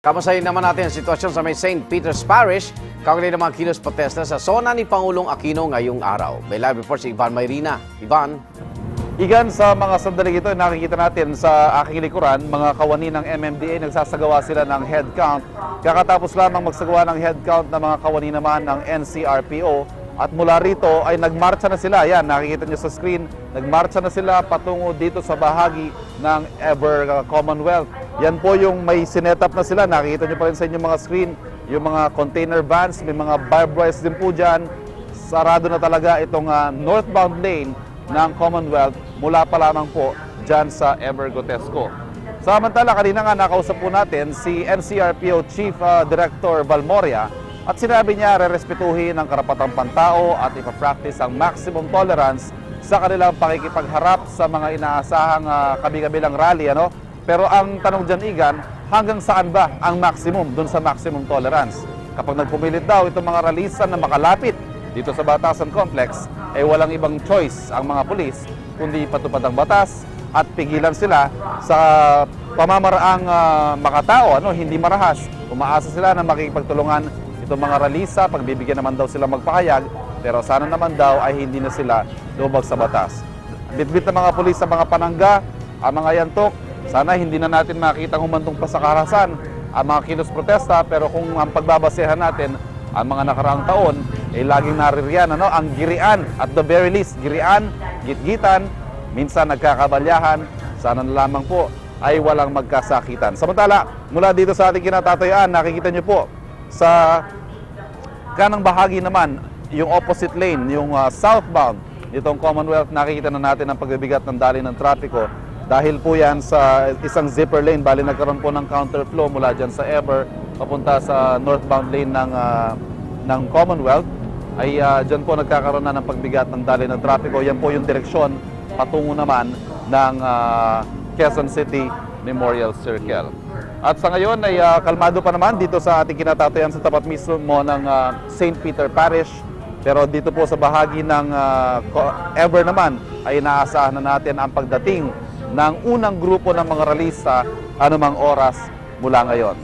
Kamustahin naman natin ang sitwasyon sa may St. Peter's Parish, kaugnay ng mga kilos protesta sa zona ni Pangulong Aquino ngayong araw. May live report si Ivan Mayrina. Ivan? Igan, sa mga sandaling ito, nakikita natin sa aking likuran, mga kawani ng MMDA nagsasagawa sila ng head count. Kakatapos lamang magsagawa ng head count ng mga kawani naman ng NCRPO. At mula rito ay nagmarcha na sila. Yan, nakikita nyo sa screen, nagmarcha na sila patungo dito sa bahagi ng Ever Commonwealth. Yan po yung may sinetup na sila. Nakikita nyo pa rin sa inyong mga screen, yung mga container vans, may mga barbed wires din po dyan. Sarado na talaga itong northbound lane ng Commonwealth mula pa lamang po dyan sa Ever Gotesco. Samantala, kanina nga nakausap po natin si NCRPO Chief Director Valmoria at sinabi niya rerespetuhin ang karapatang pantao at ipapractice ang maximum tolerance sa kanilang pakikipagharap sa mga inaasahang kabi-kabilang rally. Pero ang tanong dyan, Igan, hanggang saan ba ang maximum dun sa maximum tolerance? Kapag nagpumilit daw itong mga rallisan na makalapit dito sa Batasan Complex, ay walang ibang choice ang mga pulis kundi patupad ang batas at pigilan sila sa pamamaraang makatao, hindi marahas. Umaasa sila na makikipagtulungan itong mga ralisa, pagbibigyan naman daw sila magpahayag, pero sana naman daw ay hindi na sila lumabag sa batas. Bitbit ng mga pulis sa mga panangga, ang mga yantok, sana hindi na natin makita humantong pa sa karahasan ang mga kilos protesta, pero kung ang pagbabasehan natin ang mga nakaraang taon, ay laging naririyan, ang girian, at the very least, girian, gitgitan, minsan nagkakabalyahan, sana na lamang po ay walang magkasakitan. Samantala, mula dito sa ating kinatatayuan, nakikita niyo po, sa kanang bahagi naman, yung opposite lane, yung southbound nitong Commonwealth, nakikita na natin ang pagbibigat ng daloy ng trapiko. Dahil po yan sa isang zipper lane, bali nagkaroon po ng counterflow mula dyan sa Ever, papunta sa northbound lane ng Commonwealth, ay dyan po nagkakaroon na ng pagbigat ng daloy ng trapiko. Yan po yung direksyon patungo naman ng Quezon City Memorial Circle. At sa ngayon ay kalmado pa naman dito sa ating kinatatayan sa tapat mismo ng St. Peter Parish. Pero dito po sa bahagi ng Ever naman ay inaasahan na natin ang pagdating ng unang grupo ng mga ralista anumang oras mula ngayon.